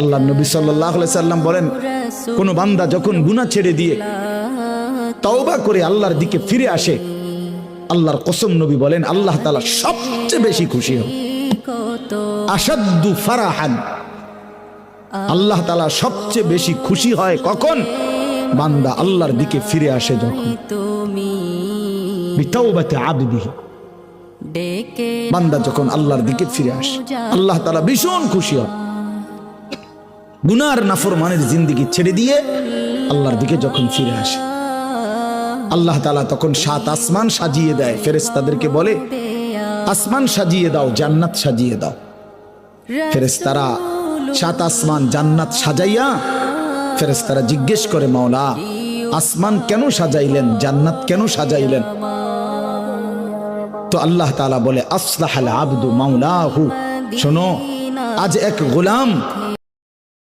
আল্লাহ নবী সাল্লাল্লাহু আলাইহি সাল্লাম বলেন, কোন বান্দা যখন গুনাহ ছেড়ে দিয়ে তওবা করে আল্লাহর দিকে ফিরে আসে, আল্লাহর কসম নবী বলেন আল্লাহ তাআলা সবচেয়ে বেশি খুশি হন। আশাদ্দু ফারাহান, আল্লাহ তাআলা সবচেয়ে বেশি খুশি হয় কখন? বান্দা আল্লাহর দিকে ফিরে আসে যখন। বিতাওবাতি আবদিহি, বান্দা যখন আল্লাহর দিকে ফিরে আসে আল্লাহ তাআলা ভীষণ খুশি হন। গুনার নাফরমানের জিন্দেগি ছেড়ে দিয়ে আল্লাহর দিকে যখন ফিরে আসে, আল্লাহ তাআলা তখন 7 আসমান সাজিয়ে দেয়, ফেরেশতাদেরকে বলে আসমান সাজিয়ে দাও, জান্নাত সাজিয়ে দাও। ফেরেশতারা 7 আসমান জান্নাত সাজাইয়া ফেরেশতারা জিজ্ঞেস করে, মাওলা আসমান কেন সাজাইলেন, জান্নাত কেন সাজাইলেন? তো আল্লাহ তাআলা বলে আসলাহাল আবদু মাওলাহু, শোনো আজ এক গোলাম